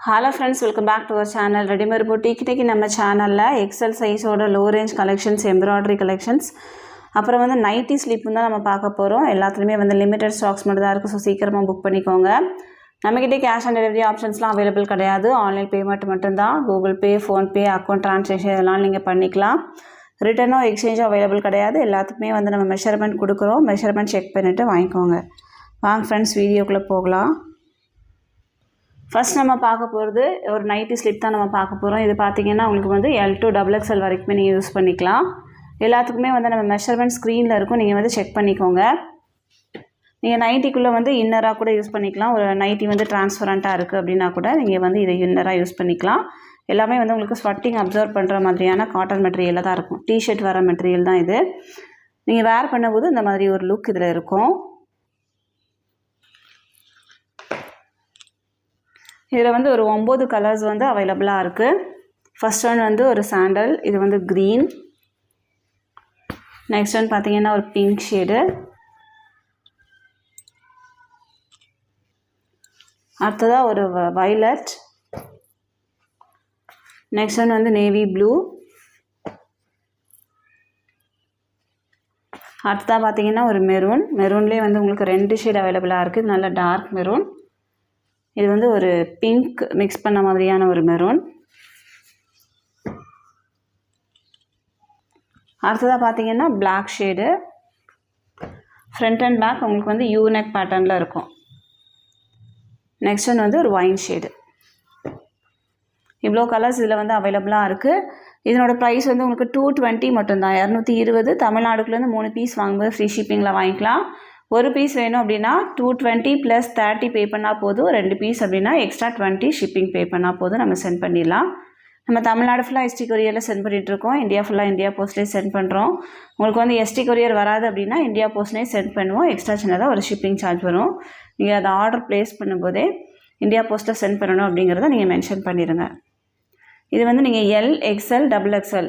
Hello friends, welcome back to our channel Ready-Made Boutique. இன்னைக்கு நம்ம சேனல்ல XL சைஸோட low range collections, embroidery collections, அப்புறம் வந்து நைட்டி ஸ்லிப்பும் தான் நம்ம பார்க்க போறோம். எல்லாத்துலயுமே வந்து லிமிட்டட் ஸ்டாக்ஸ் மட்டும் தான் இருக்கு. ஸோ சீக்கிரமா புக் பண்ணிக்கோங்க. நம்மகிட்ட கேஷ் ஆன் டெலிவரி ஆப்ஷன்ஸ்லாம் அவைலபிள் கிடையாது. ஆன்லைன் பேமெண்ட் மட்டும்தான். Google Pay, PhonePe, account transaction இதெல்லாம் நீங்கள் பண்ணிக்கலாம். ரிட்டர்னோ எக்ஸ்சேஞ்சோ அவைலபிள் கிடையாது. எல்லாத்துக்குமே வந்து நம்ம மெஷர்மெண்ட் கொடுக்குறோம். மெஷர்மெண்ட் செக் பண்ணிவிட்டு வாங்கிக்கோங்க. வாங்க ஃப்ரெண்ட்ஸ், வீடியோக்குள்ளே போகலாம். ஃபஸ்ட் நம்ம பார்க்க போகிறது ஒரு நைட்டி ஸ்லிப் தான் நம்ம பார்க்க போகிறோம். இது பார்த்திங்கன்னா உங்களுக்கு வந்து L to XXL வரைக்குமே நீங்கள் யூஸ் பண்ணிக்கலாம். எல்லாத்துக்குமே வந்து நம்ம மெஷர்மெண்ட் ஸ்க்ரீனில் இருக்கும், நீங்கள் வந்து செக் பண்ணிக்கோங்க. நீங்கள் நைட்டிக்குள்ளே வந்து இன்னராக கூட யூஸ் பண்ணிக்கலாம். ஒரு நைட்டி வந்து டிரான்ஸ்பரண்ட்டாக இருக்குது அப்படின்னா கூட நீங்கள் வந்து இதை இன்னராக யூஸ் பண்ணிக்கலாம். எல்லாமே வந்து உங்களுக்கு ஸ்வெட்டிங் அப்சர்வ் பண்ணுற மாதிரியான காட்டன் மெட்டீரியலில் தான் இருக்கும். டிஷர்ட் வர மெட்டீரியல் தான் இது. நீங்கள் வேர் பண்ணும்போது இந்த மாதிரி ஒரு லுக் இதில் இருக்கும். இதில் வந்து ஒரு 9 கலர்ஸ் வந்து அவைலபிளாக இருக்குது. ஃபர்ஸ்ட் ஒன் வந்து ஒரு சாண்டல், இது வந்து க்ரீன். நெக்ஸ்ட் ஒன் பார்த்தீங்கன்னா ஒரு பிங்க் ஷேடு. அடுத்ததாக ஒரு வயலட். நெக்ஸ்ட் ஒன் வந்து நேவி ப்ளூ. அடுத்ததாக பார்த்தீங்கன்னா ஒரு மெரூன். மெரூன்லேயே வந்து உங்களுக்கு 2 ஷேட் அவைலபிளாக இருக்குது. இது நல்ல டார்க் மெரூன். இது வந்து ஒரு பிங்க் மிக்ஸ் பண்ண மாதிரியான ஒரு மெரூன். அடுத்ததாக பார்த்தீங்கன்னா black shade. Front and back உங்களுக்கு வந்து யூ நெக் பேட்டர்னில் இருக்கும். நெக்ஸ்ட் ஒன் வந்து ஒரு ஒயின் ஷேடு. இவ்வளோ கலர்ஸ் இதில் வந்து அவைலபிளாக இருக்குது. இதனோட ப்ரைஸ் வந்து உங்களுக்கு 220 மட்டும்தான். 220. தமிழ்நாடுக்குள்ளேருந்து 3 பீஸ் வாங்கும்போது ஃப்ரீ ஷிப்பிங்கில் வாங்கிக்கலாம். ஒரு பீஸ் வேணும் அப்படின்னா 220 + 30 பே பண்ணால் போதும். 2 பீஸ் அப்படின்னா எக்ஸ்ட்ரா 20 ஷிப்பிங் பே பண்ணால் போதும். நம்ம சென்ட் பண்ணிடலாம். நம்ம தமிழ்நாடு ஃபுல்லாக எஸ்டி கொரியரில் சென்ட் பண்ணிகிட்ருக்கோம். இந்தியா ஃபுல்லாக இந்தியா போஸ்ட்லேயே சென்ட் பண்ணுறோம். உங்களுக்கு வந்து எஸ்டி கொரியர் வராது அப்படின்னா இந்தியா போஸ்ட்லேயே சென்ட் பண்ணுவோம். எக்ஸ்ட்ரா சின்னதாக ஒரு ஷிப்பிங் சார்ஜ் வரும். நீங்கள் அதை ஆர்டர் ப்ளேஸ் பண்ணும்போதே இந்தியா போஸ்ட்டில் சென்ட் பண்ணணும் அப்படிங்கிறத நீங்கள் மென்ஷன் பண்ணிடுங்க. இது வந்து நீங்கள் L, XL, XXL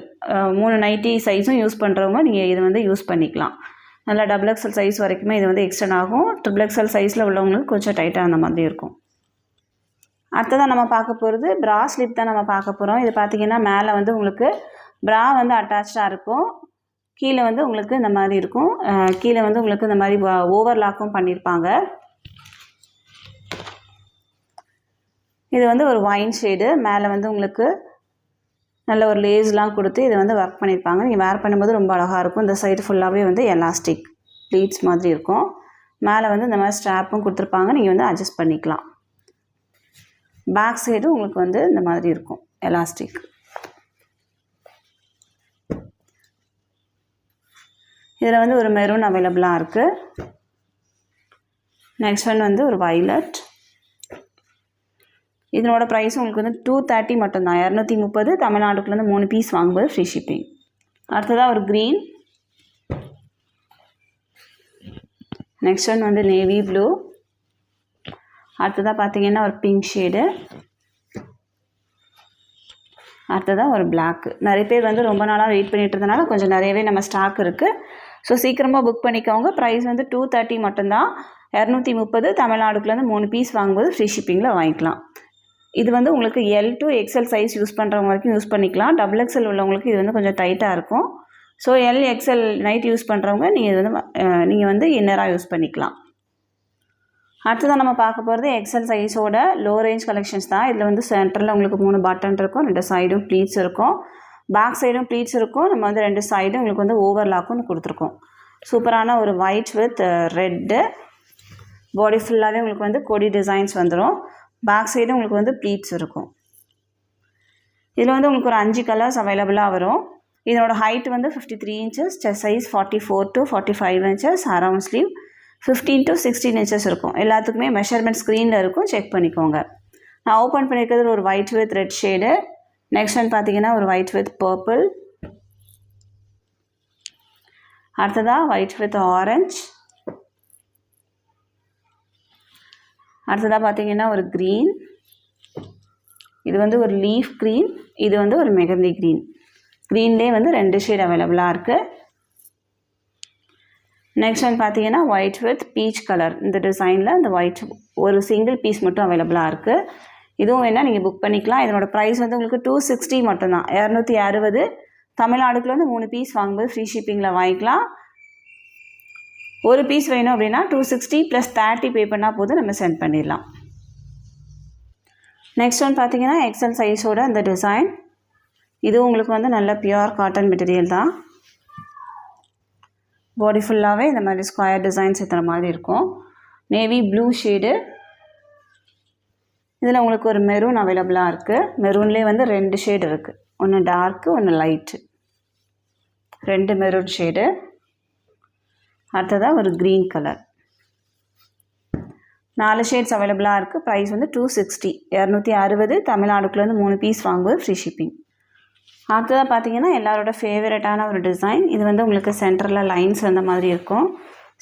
3 நைட்டி சைஸும் யூஸ் பண்ணுறவங்க நீங்கள் இது வந்து யூஸ் பண்ணிக்கலாம். நல்லா XXL சைஸ் வரைக்குமே இது வந்து எக்ஸ்டெண்ட் ஆகும். XXL சைஸில் உள்ளவங்களுக்கு கொஞ்சம் டைட்டாக அந்த மாதிரி இருக்கும். அடுத்ததான் நம்ம பார்க்க போகிறது ப்ரா ஸ்லிப் தான் நம்ம பார்க்க போகிறோம். இது பார்த்திங்கன்னா மேலே வந்து உங்களுக்கு ப்ரா வந்து அட்டாச்சாக இருக்கும். கீழே வந்து உங்களுக்கு இந்த மாதிரி இருக்கும். கீழே வந்து உங்களுக்கு இந்த மாதிரி ஓவர்லாக்கும் பண்ணியிருப்பாங்க. இது வந்து ஒரு ஒயின் ஷேடு. மேலே வந்து உங்களுக்கு நல்ல ஒரு லேஸ்லாம் கொடுத்து இதை வந்து ஒர்க் பண்ணியிருப்பாங்க. நீங்கள் வேர் பண்ணும்போது ரொம்ப அழகாக இருக்கும். இந்த சைடு ஃபுல்லாகவே வந்து எலாஸ்டிக் ப்ளீட்ஸ் மாதிரி இருக்கும். மேலே வந்து இந்த மாதிரி ஸ்ட்ராப்பும் கொடுத்துருப்பாங்க. நீங்கள் வந்து அட்ஜஸ்ட் பண்ணிக்கலாம். பேக் சைடு உங்களுக்கு வந்து இந்த மாதிரி இருக்கும் எலாஸ்டிக். இதில் வந்து ஒரு மெரூன் அவைலபிளாக இருக்குது. நெக்ஸ்ட் ஒன் வந்து ஒரு வயலட். இதனோட ப்ரைஸ் உங்களுக்கு வந்து 230 மட்டும்தான். 230. தமிழ்நாட்டுக்குள்ளேருந்து 3 பீஸ் வாங்கும்போது ஃப்ரீ ஷிப்பிங். அடுத்ததாக ஒரு க்ரீன். நெக்ஸ்ட் ஒன் வந்து நேவி ப்ளூ. அடுத்ததாக பார்த்தீங்கன்னா ஒரு பிங்க் ஷேடு. அடுத்ததாக ஒரு பிளாக்கு. நிறைய பேர் வந்து ரொம்ப நாளாக வெயிட் பண்ணிட்டு இருந்தனால கொஞ்சம் நிறையவே நம்ம ஸ்டாக் இருக்குது. ஸோ சீக்கிரமாக புக் பண்ணிக்கோங்க. ப்ரைஸ் வந்து 230 மட்டும்தான். 230. தமிழ்நாடுக்குள்ளேருந்து 3 பீஸ் வாங்கும்போது ஃப்ரீ ஷிப்பிங்கில் வாங்கிக்கலாம். இது வந்து உங்களுக்கு L to XL size use பண்ணுறவங்க வரைக்கும் யூஸ் பண்ணிக்கலாம். XXL உள்ளவங்களுக்கு இது வந்து கொஞ்சம் டைட்டாக இருக்கும். So L, XL night use பண்ணுறவங்க நீங்கள் வந்து இன்னராக யூஸ் பண்ணிக்கலாம். அடுத்ததான் நம்ம பார்க்க போகிறது XL சைஸோட லோ ரேஞ்ச் கலெக்ஷன்ஸ் தான். இதில் வந்து சென்டரில் உங்களுக்கு 3 பட்டன் இருக்கும். 2 சைடும் ப்ளீட்ஸ் இருக்கும். பேக் சைடும் ப்ளீட்ஸ் இருக்கும். நம்ம வந்து 2 சைடும் உங்களுக்கு வந்து ஓவர்லாக்கும் கொடுத்துருக்கோம். சூப்பரான ஒரு ஒயிட் வித் ரெட்டு. பாடி ஃபுல்லாகவே உங்களுக்கு வந்து கொடி டிசைன்ஸ் வந்துடும். பேக் சைடு உங்களுக்கு வந்து ப்ளீட்ஸ் இருக்கும். இதில் வந்து உங்களுக்கு ஒரு 5 கலர்ஸ் அவைலபிளாக வரும். இதனோட ஹைட் வந்து 53 inches, chest size 44 to 45 inches, around sleeve 15 to 16 inches இருக்கும். எல்லாத்துக்குமே மெஷர்மெண்ட் ஸ்க்ரீனில் இருக்கும், செக் பண்ணிக்கோங்க. நான் ஓப்பன் பண்ணியிருக்கிறது ஒரு white with red shade. Next one பார்த்தீங்கன்னா ஒரு ஒயிட் வித் பர்பிள். அடுத்ததாக ஒயிட் வித் ஆரஞ்ச். அடுத்ததாக பார்த்தீங்கன்னா ஒரு க்ரீன். இது வந்து ஒரு லீஃப் க்ரீன். இது வந்து ஒரு மெகந்தி க்ரீன். க்ரீன்லேயே வந்து 2 ஷேட் அவைலபிளாக இருக்குது. நெக்ஸ்ட் ஒன் பார்த்தீங்கன்னா ஒயிட் வித் பீச் கலர். இந்த டிசைனில் இந்த ஒயிட் ஒரு சிங்கிள் பீஸ் மட்டும் அவைலபிளாக இருக்குது. இதுவும் வேணால் நீங்கள் புக் பண்ணிக்கலாம். இதனோட ப்ரைஸ் வந்து உங்களுக்கு 260 மட்டும்தான். 260 தமிழ்நாடுக்குள்ள வந்து 3 பீஸ் வாங்கும்போது ஃப்ரீ ஷிப்பிங்கில் வாங்கிக்கலாம். ஒரு பீஸ் வேணும் அப்படின்னா 260 + 30 பே பண்ணால் போதும், நம்ம சென்ட் பண்ணிடலாம். நெக்ஸ்ட் ஒன் பார்த்தீங்கன்னா எக்ஸல் சைஸோட அந்த டிசைன். இதுவும் உங்களுக்கு வந்து நல்ல பியூர் காட்டன் மெட்டீரியல் தான். பாடி ஃபுல்லாகவே இந்த மாதிரி ஸ்கொயர் டிசைன்ஸ் இருக்கிற மாதிரி இருக்கும். Navy blue shade. இதில் உங்களுக்கு ஒரு மெரூன் அவைலபிளாக இருக்குது. மெரூன்லேயே வந்து 2 ஷேடு இருக்குது. ஒன்று டார்க்கு, ஒன்று லைட்டு. 2 maroon shade. அடுத்ததாக ஒரு க்ரீன் கலர். 4 ஷேட்ஸ் அவைலபிளாக இருக்குது. ப்ரைஸ் வந்து 260. 260 தமிழ்நாடுக்குள்ள வந்து 3 பீஸ் வாங்குவது ஃப்ரீ ஷிப்பிங். அடுத்ததாக பார்த்தீங்கன்னா எல்லாரோட ஃபேவரட்டான ஒரு டிசைன். இது வந்து உங்களுக்கு சென்டரில் லைன்ஸ் அந்த மாதிரி இருக்கும்.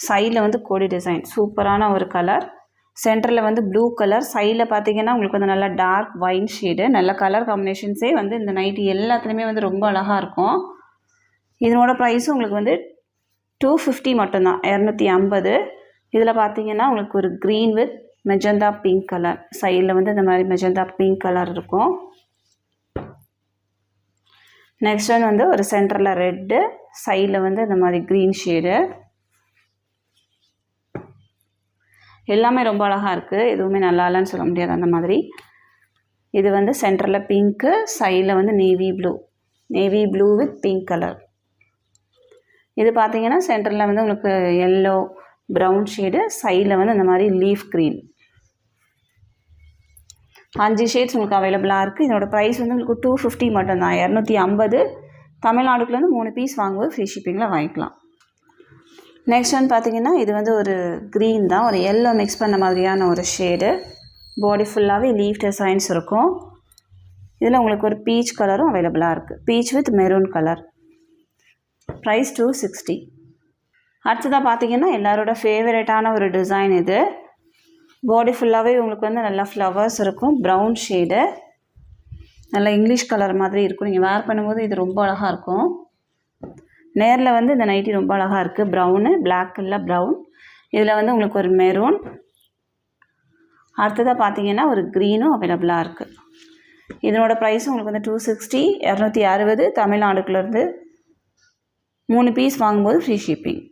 சைடில் வந்து கொடி டிசைன். சூப்பரான ஒரு கலர். சென்டரில் வந்து ப்ளூ கலர். சைடில் பார்த்தீங்கன்னா உங்களுக்கு வந்து நல்லா டார்க் வைன் ஷேடு. நல்ல கலர் காம்பினேஷன்ஸே வந்து இந்த நைட்டி எல்லாத்துலேயுமே வந்து ரொம்ப அழகாக இருக்கும். இதனோட ப்ரைஸும் உங்களுக்கு வந்து 250 மட்டும்தான். 250. இதில் பார்த்தீங்கன்னா உங்களுக்கு ஒரு green with magenta pink colour. சைடில் வந்து இந்த மாதிரி மெஜந்தா பிங்க் கலர் இருக்கும். நெக்ஸ்ட் ஒன் வந்து ஒரு சென்டரில் ரெட்டு, சைடில் வந்து இந்த மாதிரி க்ரீன் ஷேடு. எல்லாமே ரொம்ப அழகாக இருக்குது. எதுவுமே நல்லா இல்லைன்னு சொல்ல முடியாது அந்த மாதிரி. இது வந்து சென்டரில் பிங்க்கு, சைடில் வந்து navy blue. Navy blue with pink colour. இது பார்த்தீங்கன்னா சென்டரில் வந்து உங்களுக்கு எல்லோ ப்ரௌன் ஷேடு, சைடில் வந்து இந்த மாதிரி லீஃப் க்ரீன். 5 ஷேட்ஸ் உங்களுக்கு அவைலபிளாக இருக்குது. இதோட ப்ரைஸ் வந்து உங்களுக்கு 250 மட்டும்தான். 250 தமிழ்நாடுக்குள்ளேருந்து 3 பீஸ் வாங்கும்போது ஃப்ரீ ஷிப்பிங்கில் வாங்கிக்கலாம். நெக்ஸ்ட் ஒன் பார்த்தீங்கன்னா இது வந்து ஒரு க்ரீன் தான். ஒரு எல்லோ மிக்ஸ் பண்ண மாதிரியான ஒரு ஷேடு. பாடி ஃபுல்லாகவே லீஃப் டிசைன்ஸ் இருக்கும். இதில் உங்களுக்கு ஒரு பீச் கலரும் அவைலபிளாக இருக்குது. Peach with maroon colour. Price 260. அடுத்ததாக பார்த்தீங்கன்னா எல்லாரோட ஃபேவரட்டான ஒரு டிசைன் இது. பாடி ஃபுல்லாகவே உங்களுக்கு வந்து நல்லா ஃப்ளவர்ஸ் இருக்கும். Brown shade. நல்லா இங்கிலீஷ் கலர் மாதிரி இருக்கும். நீங்கள் வேர் பண்ணும்போது இது ரொம்ப அழகாக இருக்கும். நேரில் வந்து இந்த நைட்டி ரொம்ப அழகாக இருக்குது. ப்ரௌனு, பிளாக் இல்லை ப்ரௌன். இதில் வந்து உங்களுக்கு ஒரு மெரூன். அடுத்ததாக பார்த்தீங்கன்னா ஒரு க்ரீனும் அவைலபிளாக இருக்குது. இதனோட ப்ரைஸும் உங்களுக்கு வந்து 260. 260 தமிழ்நாடுக்குள்ளேருந்து 3 பீஸ் வாங்கும்போது ஃப்ரீ ஷிப்பிங்.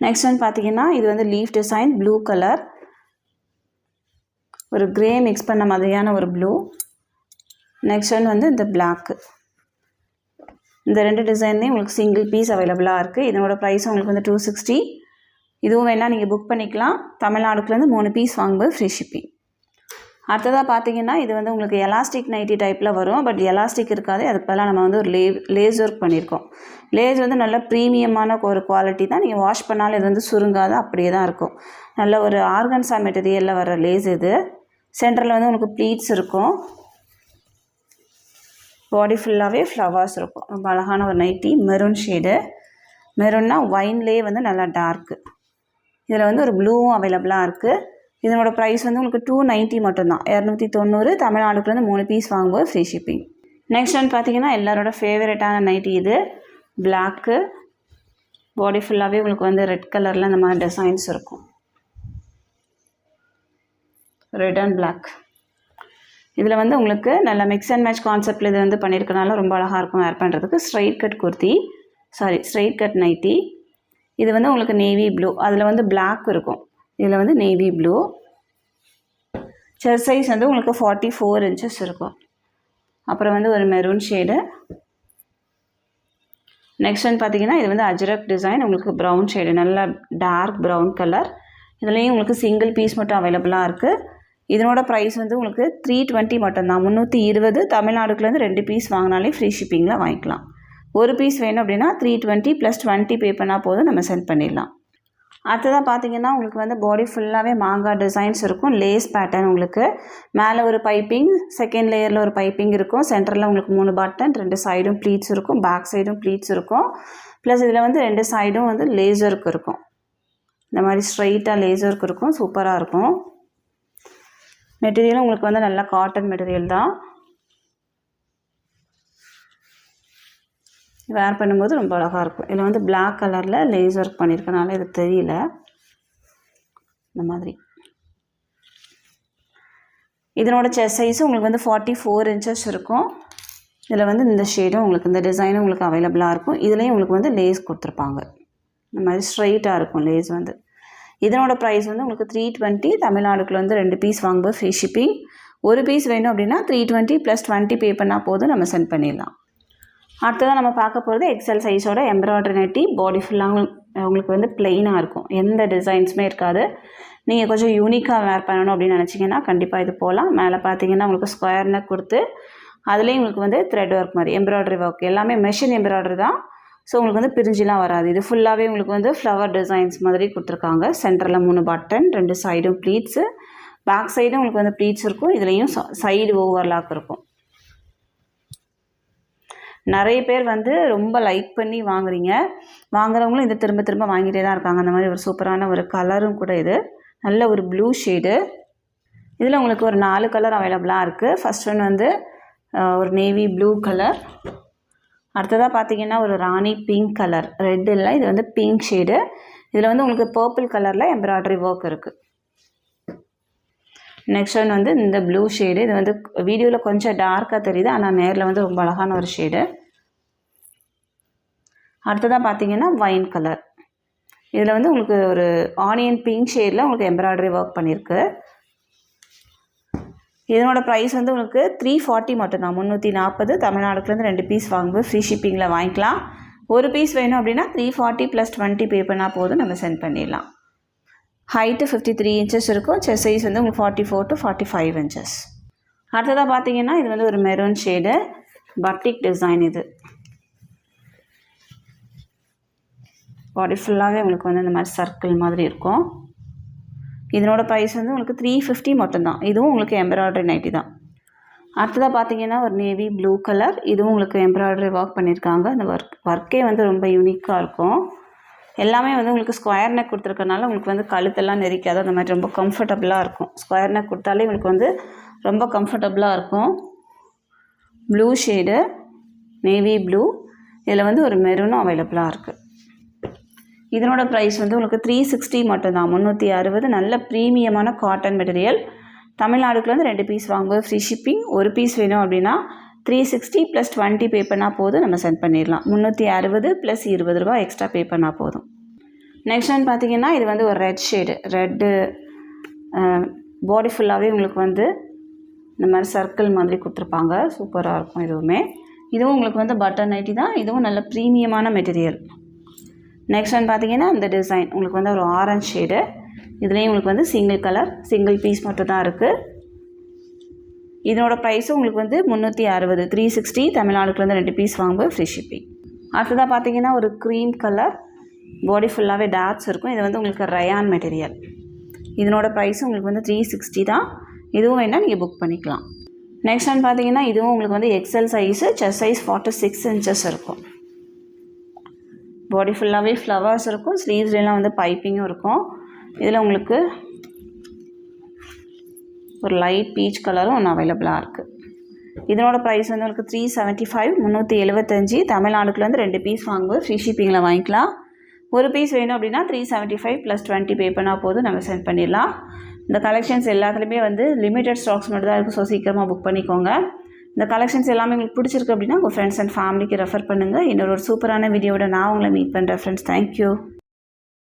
நெக்ஸ்ட் ஒன் பார்த்தீங்கன்னா இது வந்து லீஃப் டிசைன். Blue colour. ஒரு க்ரே மிக்ஸ் பண்ண மாதிரியான ஒரு ப்ளூ. நெக்ஸ்ட் ஒன் வந்து இந்த பிளாக்கு. இந்த 2 டிசைன்லேயும் உங்களுக்கு சிங்கிள் பீஸ் அவைலபிளாக இருக்குது. இதனோட ப்ரைஸ் உங்களுக்கு வந்து 260. இதுவும் வேணால் நீங்கள் புக் பண்ணிக்கலாம். தமிழ்நாடுக்குலேருந்து 3 பீஸ் வாங்கும்போது ஃப்ரீ ஷிப்பிங். அடுத்ததாக பார்த்தீங்கன்னா இது வந்து உங்களுக்கு எலாஸ்டிக் நைட்டி டைப்பில் வரும். பட் எலாஸ்டிக் இருக்காது. அதுக்கு பதிலாக நம்ம வந்து ஒரு லேஸ் ஒர்க் பண்ணியிருக்கோம். லேஸ் வந்து நல்ல ப்ரீமியமான ஒரு குவாலிட்டி தான். நீங்கள் வாஷ் பண்ணாலும் இது வந்து சுருங்காது, அப்படியே தான் இருக்கும். நல்ல ஒரு ஆர்கன்ஸா மெட்டீரியலில் வர லேஸ் இது. சென்டரில் வந்து உங்களுக்கு ப்ளீட்ஸ் இருக்கும். பாடி ஃபுல்லாகவே ஃப்ளவர்ஸ் இருக்கும். ரொம்ப அழகான ஒரு நைட்டி. Maroon shade. மெரூன்னா ஒயின்லேயே வந்து நல்லா டார்க்கு. இதில் வந்து ஒரு ப்ளூவும் அவைலபிளாக இருக்குது. இதனோட ப்ரைஸ் வந்து உங்களுக்கு 290 மட்டும்தான். 290 தமிழ்நாடுக்குலேருந்து 3 பீஸ் வாங்கும்போது ஃப்ரீ ஷிப்பிங். நெக்ஸ்ட் ஒன் பார்த்தீங்கன்னா எல்லாரோட ஃபேவரட்டான நைட்டி இது. பிளாக்கு. பாடி ஃபுல்லாகவே உங்களுக்கு வந்து ரெட் கலரில் இந்த மாதிரி டிசைன்ஸ் இருக்கும். Red and black. இதில் வந்து உங்களுக்கு நல்ல மிக்ஸ் அண்ட் மேட்ச் கான்செப்டில் இது வந்து பண்ணியிருக்கனால ரொம்ப அழகாக இருக்கும் வேர் பண்ணுறதுக்கு. Straight cut kurti, straight cut nightie. இது வந்து உங்களுக்கு நேவி ப்ளூ. அதில் வந்து பிளாக் இருக்கும். இதில் வந்து நேவி ப்ளூ. செஸ்ட் சைஸ் வந்து உங்களுக்கு 44 inches இருக்கும். அப்புறம் வந்து ஒரு மெரூன் ஷேடு. நெக்ஸ்ட் ஒன் பார்த்தீங்கன்னா இது வந்து அஜ்ரக் டிசைன். உங்களுக்கு ப்ரௌன் ஷேடு, நல்ல டார்க் ப்ரௌன் கலர். இதுலேயும் உங்களுக்கு சிங்கிள் பீஸ் மட்டும் அவைலபிளாக இருக்குது. இதனோட ப்ரைஸ் வந்து உங்களுக்கு 320 மட்டும்தான். 320 தமிழ்நாடுக்குலேருந்து 2 பீஸ் வாங்கினாலே ஃப்ரீ ஷிப்பிங்கில் வாங்கிக்கலாம். ஒரு பீஸ் வேணும் அப்படின்னா 320 + 20 பே பண்ணால் போதும், நம்ம சென்ட் பண்ணிடலாம். அடுத்ததாக பார்த்தீங்கன்னா உங்களுக்கு வந்து பாடி ஃபுல்லாகவே மாங்காய் டிசைன்ஸ் இருக்கும். Lace pattern. உங்களுக்கு மேலே ஒரு பைப்பிங், செகண்ட் லேயரில் ஒரு பைப்பிங் இருக்கும். சென்டரில் உங்களுக்கு 3 பட்டன், 2 சைடும் ப்ளீட்ஸ் இருக்கும். பேக் சைடும் ப்ளீட்ஸ் இருக்கும். ப்ளஸ் இதில் வந்து 2 சைடும் வந்து லேசருக்கு இருக்கும். இந்த மாதிரி ஸ்ட்ரைட்டாக லேசருக்கு இருக்கும். சூப்பராக இருக்கும். மெட்டீரியலும் உங்களுக்கு வந்து நல்லா காட்டன் மெட்டீரியல் தான். வேர் பண்ணும்போது ரொம்ப அழகாக இருக்கும். இதில் வந்து பிளாக் கலரில் லேஸ் ஒர்க் பண்ணியிருக்கனால இது தெரியல. இந்த மாதிரி இதனோட செஸ்ட் சைஸு உங்களுக்கு வந்து 44 inches இருக்கும். இதில் வந்து இந்த ஷேடும் உங்களுக்கு இந்த டிசைனும் உங்களுக்கு அவைலபிளாக இருக்கும். இதுலேயும் உங்களுக்கு வந்து லேஸ் கொடுத்துருப்பாங்க. இந்த மாதிரி ஸ்ட்ரைட்டாக இருக்கும் லேஸ் வந்து. இதனோட ப்ரைஸ் வந்து உங்களுக்கு 320. தமிழ்நாடுக்குள்ள வந்து 2 பீஸ் வாங்கும்போது ஃப்ரீ ஷிப்பிங். ஒரு பீஸ் வேணும் அப்படின்னா 320 + 20 பே பண்ணால் போதும், நம்ம சென்ட் பண்ணிடலாம். அடுத்ததான் நம்ம பார்க்க போகிறது எக்ஸல் சைஸோட எம்ப்ராய்டரி நைட்டி. பாடி ஃபுல்லாக உங்களுக்கு வந்து பிளெயினாக இருக்கும், எந்த டிசைன்ஸுமே இருக்காது. நீங்கள் கொஞ்சம் யூனிக்காக வேர் பண்ணணும் அப்படின்னு நினச்சிங்கன்னா கண்டிப்பாக இது போகலாம். மேலே பார்த்தீங்கன்னா உங்களுக்கு ஸ்கொயர் நெக் கொடுத்து அதுலேயும் உங்களுக்கு வந்து த்ரெட் ஒர்க் மாதிரி எம்ப்ராய்டரி ஒர்க், எல்லாமே மெஷின் எம்ப்ராய்டரி தான். ஸோ உங்களுக்கு வந்து பிரிஞ்சுலாம் வராது. இது ஃபுல்லாகவே உங்களுக்கு வந்து ஃப்ளவர் டிசைன்ஸ் மாதிரி கொடுத்துருக்காங்க. சென்டரில் 3 பட்டன், 2 சைடும் ப்ளீட்ஸு, பேக் சைடும் உங்களுக்கு வந்து ப்ளீட்ஸ் இருக்கும். இதுலேயும் சைடு ஓவர்லாக் இருக்கும். நிறைய பேர் வந்து ரொம்ப லைக் பண்ணி வாங்குறவங்களும் இதை திரும்ப திரும்ப வாங்கிட்டே தான் இருக்காங்க. அந்த மாதிரி ஒரு சூப்பரான ஒரு கலரும் கூட இது. நல்ல ஒரு ப்ளூ ஷேடு. இதில் உங்களுக்கு ஒரு 4 கலர் அவைலபிளாக இருக்குது. ஃபஸ்ட் ஒன் வந்து ஒரு நேவி ப்ளூ கலர். அடுத்ததாக பார்த்தீங்கன்னா ஒரு ராணி பிங்க் கலர். ரெட் இல்லை, இது வந்து பிங்க் ஷேடு. இதில் வந்து உங்களுக்கு பர்பிள் கலரில் எம்ப்ராய்டரி ஒர்க் இருக்குது. நெக்ஸ்ட் ஒன் வந்து இந்த ப்ளூ ஷேடு. இது வந்து வீடியோவில் கொஞ்சம் டார்க்காக தெரியுது, ஆனால் நேரில் வந்து ரொம்ப அழகான ஒரு ஷேடு. அடுத்ததாக பார்த்தீங்கன்னா வைன் கலர். இதில் வந்து உங்களுக்கு ஒரு ஆனியன் பிங்க் ஷேடில் உங்களுக்கு எம்ப்ராய்டரி ஒர்க் பண்ணியிருக்கு. இதனோட ப்ரைஸ் வந்து உங்களுக்கு 340 மட்டும்தான், 340. தமிழ்நாடுக்குலேருந்து 2 பீஸ் வாங்கும்போது ஃப்ரீ ஷிப்பிங்கில் வாங்கிக்கலாம். ஒரு பீஸ் வேணும் அப்படின்னா 340 + 20 பே பண்ணால் போதும், நம்ம சென்ட் பண்ணிடலாம். ஹைட்டு 53 inches இருக்கும். செஸ்ட் சைஸ் வந்து உங்களுக்கு 44 to 45 inches. அடுத்ததாக பார்த்தீங்கன்னா இது வந்து ஒரு மெரூன் ஷேடு பட்டிக் டிசைன். இது பாடி ஃபுல்லாகவே உங்களுக்கு வந்து இந்த மாதிரி சர்க்கிள் மாதிரி இருக்கும். இதனோட ப்ரைஸ் வந்து உங்களுக்கு 350 மட்டும்தான். இதுவும் உங்களுக்கு எம்ப்ராய்டரி நைட்டி தான். அடுத்ததாக பார்த்தீங்கன்னா ஒரு நேவி ப்ளூ கலர். இதுவும் உங்களுக்கு எம்ப்ராய்டரி ஒர்க் பண்ணியிருக்காங்க. இந்த ஒர்க்கே வந்து ரொம்ப யூனிக்காக இருக்கும். எல்லாமே வந்து உங்களுக்கு ஸ்கொயர் நெக் கொடுத்துருக்கனால உங்களுக்கு வந்து கழுத்தெல்லாம் நெரிக்காது, அந்த மாதிரி ரொம்ப கம்ஃபர்டபுளாக இருக்கும். ஸ்கொயர் நெக் கொடுத்தாலே உங்களுக்கு வந்து ரொம்ப கம்ஃபர்டபுளாக இருக்கும். Blue shade, navy blue. இதில் வந்து ஒரு மெரூனும் அவைலபிளாக இருக்குது. இதனோட ப்ரைஸ் வந்து உங்களுக்கு 360 மட்டும்தான், 360. நல்ல ப்ரீமியமான காட்டன் மெட்டீரியல். தமிழ்நாடுக்குலேருந்து 2 பீஸ் வாங்கும்போது ஃப்ரீ ஷிப்பிங். ஒரு பீஸ் வேணும் அப்படின்னா 360 + 20 பே பண்ணால் போதும், நம்ம சென்ட் பண்ணிடலாம். 360 + 20 ரூபா எக்ஸ்ட்ரா பே பண்ணால் போதும். நெக்ஸ்ட் ஒன் பார்த்தீங்கன்னா இது வந்து ஒரு ரெட் ஷேடு. ரெட்டு பாடி ஃபுல்லாகவே உங்களுக்கு வந்து இந்த மாதிரி சர்க்கிள் மாதிரி கொடுத்துருப்பாங்க. சூப்பராக இருக்கும். இதுவும் உங்களுக்கு வந்து பட்டன் நைட்டி தான். இதுவும் நல்ல ப்ரீமியமான மெட்டீரியல். நெக்ஸ்ட் ஒன் பார்த்தீங்கன்னா இந்த டிசைன் உங்களுக்கு வந்து ஒரு ஆரஞ்ச் ஷேடு. இதுலேயும் உங்களுக்கு வந்து சிங்கிள் கலர், சிங்கிள் பீஸ் மட்டும் தான் இருக்குது. இதனோட ப்ரைஸும் உங்களுக்கு வந்து 360, 360. தமிழ்நாடுக்குலேருந்து 2 பீஸ் வாங்கும்போது ஃப்ரீ ஷிப்பிங். அடுத்ததாக பார்த்தீங்கன்னா ஒரு க்ரீம் கலர். பாடி ஃபுல்லாகவே டாட்ஸ் இருக்கும். இது வந்து உங்களுக்கு ரயான் மெட்டீரியல். இதனோட ப்ரைஸும் உங்களுக்கு வந்து 360 தான். இதுவும் வேணால் நீங்கள் புக் பண்ணிக்கலாம். நெக்ஸ்ட் ஒன் பார்த்தீங்கன்னா இதுவும் உங்களுக்கு வந்து XL size. Chest size 46 inches இருக்கும். பாடி ஃபுல்லாகவே ஃப்ளவர்ஸ் இருக்கும். ஸ்லீவ்ஸ்லாம் வந்து பைப்பிங்கும் இருக்கும். இதில் உங்களுக்கு ஒரு லைட் பீச் கலரும் ஒன்று அவைலபிளாக இருக்குது. இதனோட ப்ரைஸ் வந்து உங்களுக்கு 375, 375. தமிழ்நாடுக்குலேருந்து 2 பீஸ் வாங்கும்போது ஃப்ரீ ஷிப்பிங்கில் வாங்கிக்கலாம். ஒரு பீஸ் வேணும் அப்படின்னா 375 + 20 பே பண்ணால் போதும், நம்ம சென்ட் பண்ணிடலாம். இந்த கலெக்ஷன்ஸ் எல்லாத்துலேயுமே வந்து லிமிட்டட் ஸ்டாக்ஸ் மட்டும் தான் இருக்குது. ஸோ சீக்கிரமாக புக் பண்ணிக்கோங்க. இந்த கலெக்ஷன்ஸ் எல்லாமே உங்களுக்கு பிடிச்சிருக்கு அப்படின்னா உங்கள் ஃப்ரெண்ட்ஸ் அண்ட் ஃபேமிலிக்கு ரெஃபர் பண்ணுங்கள். இன்னொரு சூப்பரான வீடியோவோட நான் உங்களை மீட் பண்ணுறேன் ஃப்ரெண்ட்ஸ். தேங்க்யூ.